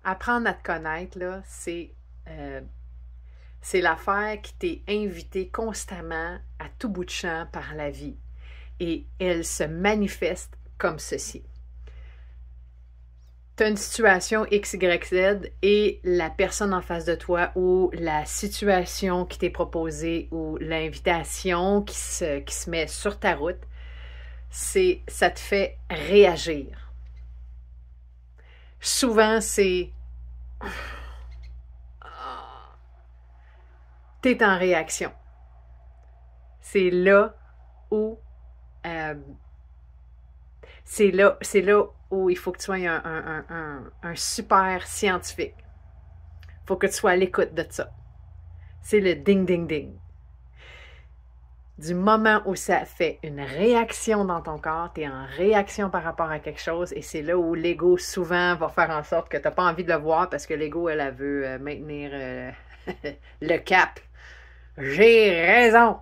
Apprendre à te connaître, là, c'est l'affaire qui t'est invitée constamment à tout bout de champ par la vie. Et elle se manifeste comme ceci. Tu as une situation X, Y, Z et la personne en face de toi ou la situation qui t'est proposée ou l'invitation qui se met sur ta route, ça te fait réagir. Souvent, t'es en réaction. C'est là où où il faut que tu sois un super scientifique. Il faut que tu sois à l'écoute de ça. C'est le ding-ding-ding. Du moment où ça fait une réaction dans ton corps, tu es en réaction par rapport à quelque chose et c'est là où l'ego souvent va faire en sorte que tu n'as pas envie de le voir parce que l'ego, elle veut maintenir le cap. J'ai raison!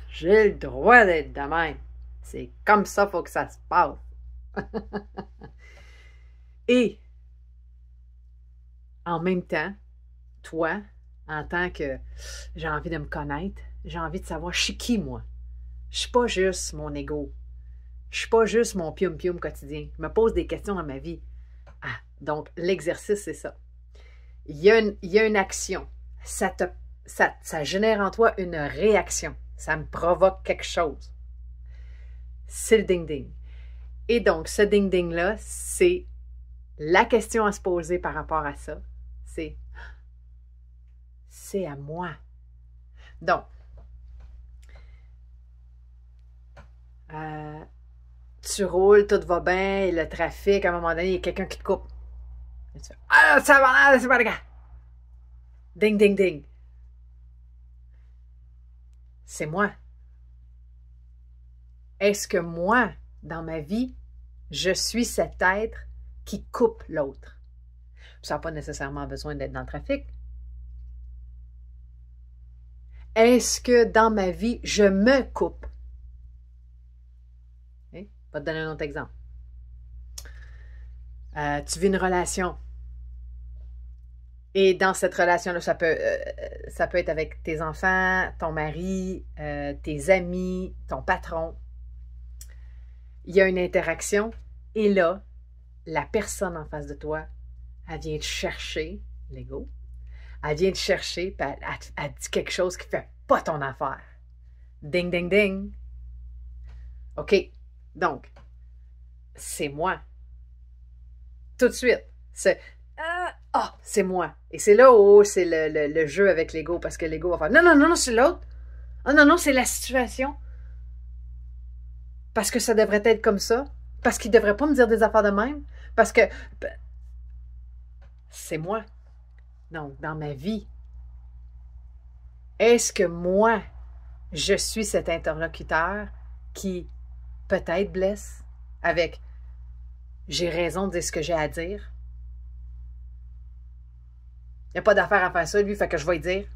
J'ai le droit d'être de même. C'est comme ça qu'il faut que ça se passe. Et en même temps, toi, en tant que j'ai envie de me connaître, j'ai envie de savoir je suis qui moi. Je suis pas juste mon ego. Je suis pas juste mon pium-pium quotidien. Je me pose des questions dans ma vie. Ah, donc l'exercice, c'est ça. Il y a une action. Ça génère en toi une réaction. Ça me provoque quelque chose. C'est le ding-ding. Et donc, ce ding-ding-là, c'est la question à se poser par rapport à ça. C'est à moi. Donc, tu roules, tout va bien, le trafic, à un moment donné, il y a quelqu'un qui te coupe. Et tu fais, ah, ça va, c'est pas le gars. Ding, ding, ding. C'est moi. Est-ce que moi, dans ma vie, je suis cet être qui coupe l'autre? Ça n'a pas nécessairement besoin d'être dans le trafic. Est-ce que dans ma vie, je me coupe? Je vais te donner un autre exemple. Tu vis une relation. Et dans cette relation-là, ça peut être avec tes enfants, ton mari, tes amis, ton patron. Il y a une interaction et là, la personne en face de toi, elle vient te chercher, l'ego, elle vient te chercher, puis elle dit quelque chose qui ne fait pas ton affaire. Ding, ding, ding. OK, donc, c'est moi. Tout de suite, c'est moi. Et c'est là où c'est le jeu avec l'ego, parce que l'ego va faire non, non, non, non, c'est l'autre. Oh non, non, c'est la situation. Parce que ça devrait être comme ça. Parce qu'il ne devrait pas me dire des affaires de même. Parce que c'est moi. Donc, dans ma vie, est-ce que moi, je suis cet interlocuteur qui peut-être blesse avec j'ai raison de dire ce que j'ai à dire? Il n'y a pas d'affaire à faire ça, lui, fait que je vais lui dire.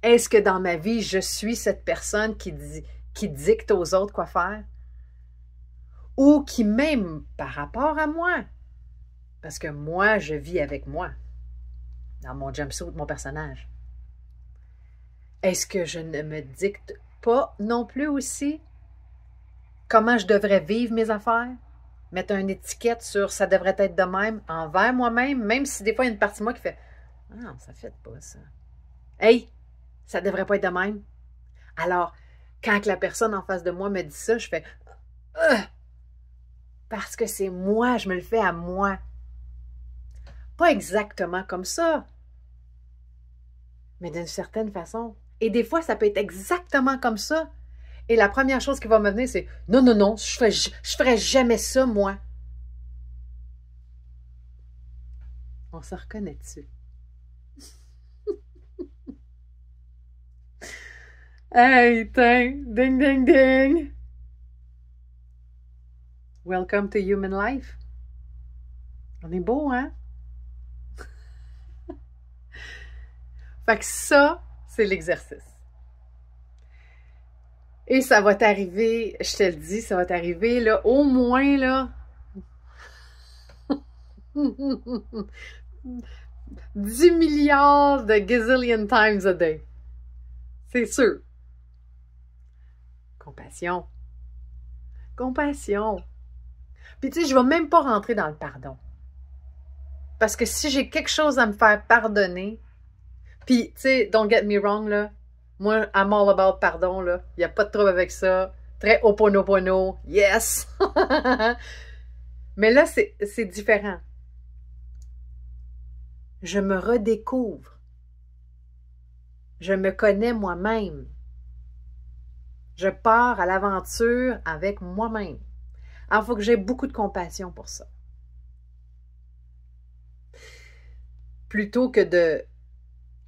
Est-ce que dans ma vie, je suis cette personne qui dicte aux autres quoi faire? Ou qui même par rapport à moi, parce que moi, je vis avec moi, dans mon jumpsuit, mon personnage. Est-ce que je ne me dicte pas non plus aussi comment je devrais vivre mes affaires? Mettre une étiquette sur ça devrait être de même envers moi-même, même si des fois il y a une partie de moi qui fait « Ah non, ça ne fait pas ça. Hey, ça devrait pas être de même. » Alors, quand la personne en face de moi me dit ça, je fais parce que c'est moi, je me le fais à moi. Pas exactement comme ça, mais d'une certaine façon. Et des fois, ça peut être exactement comme ça. Et la première chose qui va me venir, c'est « Non, non, non, je ferais jamais ça, moi. » On se reconnaît dessus. Hey, ding, ding, ding, ding. Welcome to human life. On est beau, hein? Fait que ça, c'est l'exercice. Et ça va t'arriver, je te le dis, ça va t'arriver, là, au moins, là, 10 milliards de gazillion times a day. C'est sûr. Compassion. Compassion. Puis tu sais, je ne vais même pas rentrer dans le pardon. Parce que si j'ai quelque chose à me faire pardonner, puis tu sais, don't get me wrong, là, moi, I'm all about pardon, là. Il n'y a pas de trouble avec ça. Très ho'oponopono. Yes! Mais là, c'est différent. Je me redécouvre. Je me connais moi-même. Je pars à l'aventure avec moi-même. Alors, il faut que j'aie beaucoup de compassion pour ça. Plutôt que de...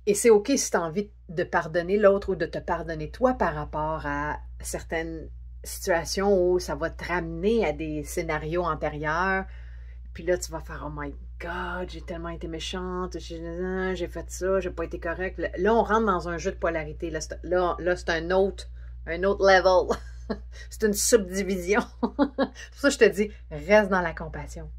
Et c'est OK si tu as envie de pardonner l'autre ou de te pardonner toi par rapport à certaines situations où ça va te ramener à des scénarios antérieurs. Puis là, tu vas faire « Oh my God, j'ai tellement été méchante, j'ai fait ça, j'ai pas été correcte. » Là, on rentre dans un jeu de polarité. Là, c'est un autre level. C'est une subdivision. C'est pour ça que je te dis, reste dans la compassion.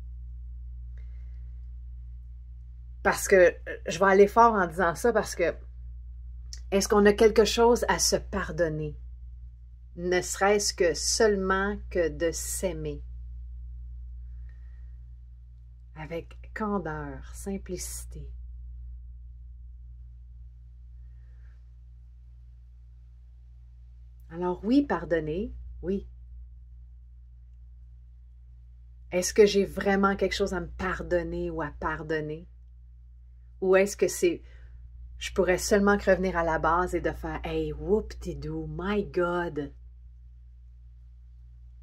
Parce que, je vais aller fort en disant ça, parce que est-ce qu'on a quelque chose à se pardonner? Ne serait-ce que seulement que de s'aimer. Avec candeur, simplicité. Alors oui, pardonner, oui. Est-ce que j'ai vraiment quelque chose à me pardonner ou à pardonner? Ou est-ce que je pourrais seulement que revenir à la base et de faire « Hey, whoop-de-doo, my God! »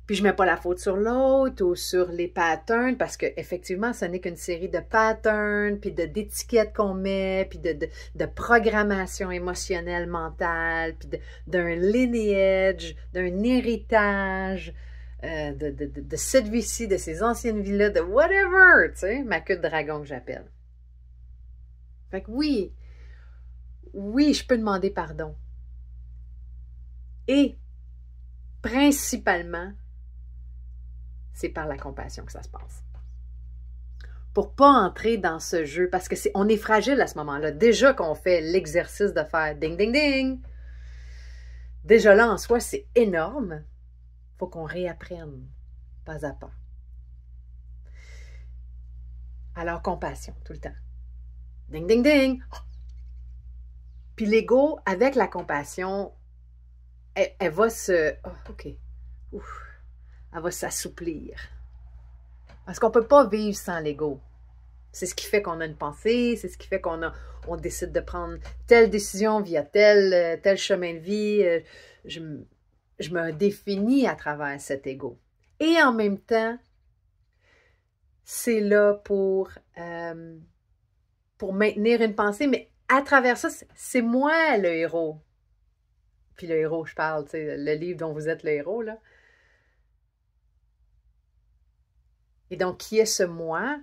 Puis je ne mets pas la faute sur l'autre ou sur les patterns, parce qu'effectivement, ce n'est qu'une série de patterns, puis d'étiquettes qu'on met, puis de programmation émotionnelle, mentale, puis d'un lineage, d'un héritage, de cette vie-ci, de ces anciennes vies-là, de whatever, tu sais, ma queue de dragon que j'appelle. Fait que oui, je peux demander pardon. Et principalement, c'est par la compassion que ça se passe. Pour pas entrer dans ce jeu, parce que on est fragile à ce moment-là. Déjà qu'on fait l'exercice de faire ding, ding, ding. Déjà là, en soi, c'est énorme. Faut qu'on réapprenne, pas à pas. Alors, compassion, tout le temps. Ding, ding, ding. Puis l'ego, avec la compassion, elle va se... Oh, OK. Ouf. Elle va s'assouplir. Parce qu'on ne peut pas vivre sans l'ego. C'est ce qui fait qu'on a une pensée, c'est ce qui fait qu'on décide de prendre telle décision via tel chemin de vie. Je me définis à travers cet ego. Et en même temps, c'est là pour maintenir une pensée, mais à travers ça, c'est moi le héros. Puis le héros, je parle, tu sais, le livre dont vous êtes le héros, là. Et donc, qui est ce moi?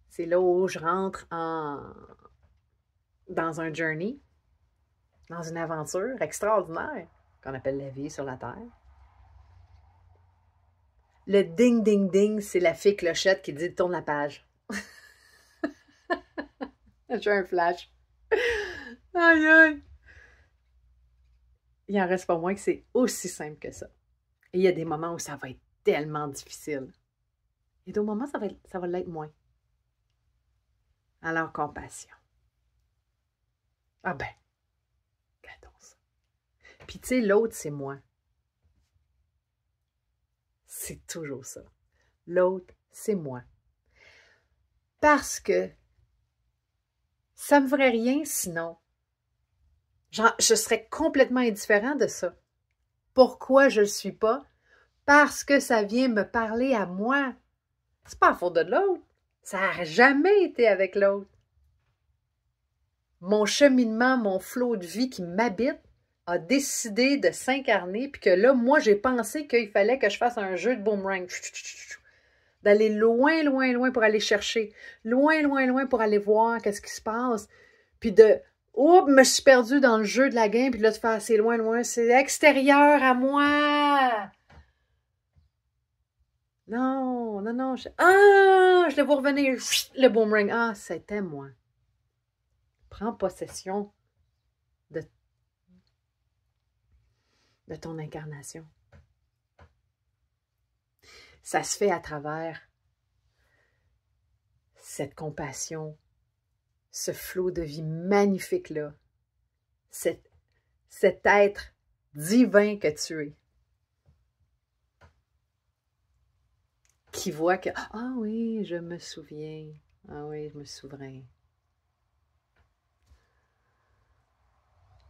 C'est là où je rentre dans un journey, dans une aventure extraordinaire qu'on appelle la vie sur la Terre. Le ding, ding, ding, c'est la fée clochette qui dit « tourne la page ». J'ai un flash. Aïe, aïe. Il en reste pas moins que c'est aussi simple que ça. Et il y a des moments où ça va être tellement difficile. Et d'autres moments, ça va l'être moins. Alors, compassion. Ah ben, regardons ça. Puis tu sais, l'autre, c'est moi. C'est toujours ça. L'autre, c'est moi. Parce que ça me ferait rien sinon. Je serais complètement indifférent de ça. Pourquoi je ne le suis pas? Parce que ça vient me parler à moi. C'est pas à faute de l'autre. Ça n'a jamais été avec l'autre. Mon cheminement, mon flot de vie qui m'habite a décidé de s'incarner, puis que là, moi, j'ai pensé qu'il fallait que je fasse un jeu de boomerang. D'aller loin, loin, loin pour aller chercher. Loin, loin, loin pour aller voir qu'est-ce qui se passe. Puis de... Oups, me suis perdue dans le jeu de la game, puis là, de faire c'est loin, loin, c'est extérieur à moi. Non, non, non. Ah, je le vois revenir. Le boomerang. Ah, c'était moi. Prends possession de, de ton incarnation. Ça se fait à travers cette compassion, ce flot de vie magnifique-là, cet être divin que tu es, qui voit que, ah oui, je me souviens, ah oui, je me souviens.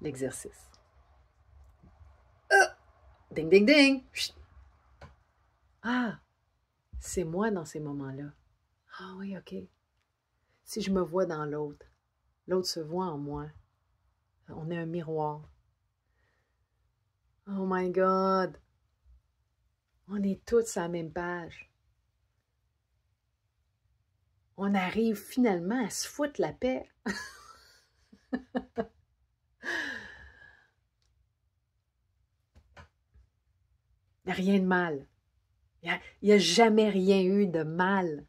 L'exercice. Ding, ding, ding! Chut. Ah, c'est moi dans ces moments-là. Ah oui, OK. Si je me vois dans l'autre, l'autre se voit en moi. On est un miroir. Oh my God! On est tous sur la même page. On arrive finalement à se foutre la paix. Il n'y a rien de mal. Il n'y a jamais rien eu de mal.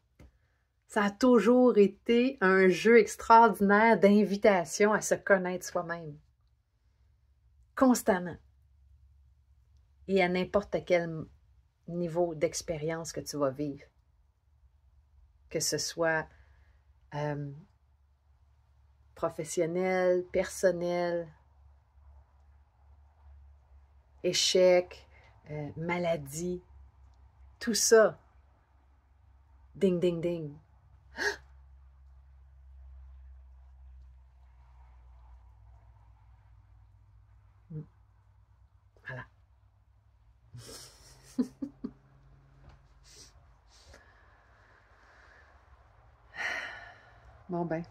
Ça a toujours été un jeu extraordinaire d'invitation à se connaître soi-même. Constamment. Et à n'importe quel niveau d'expérience que tu vas vivre. Que ce soit professionnel, personnel, échec, maladie, tout ça. Ding, ding, ding. Voilà. Bon ben,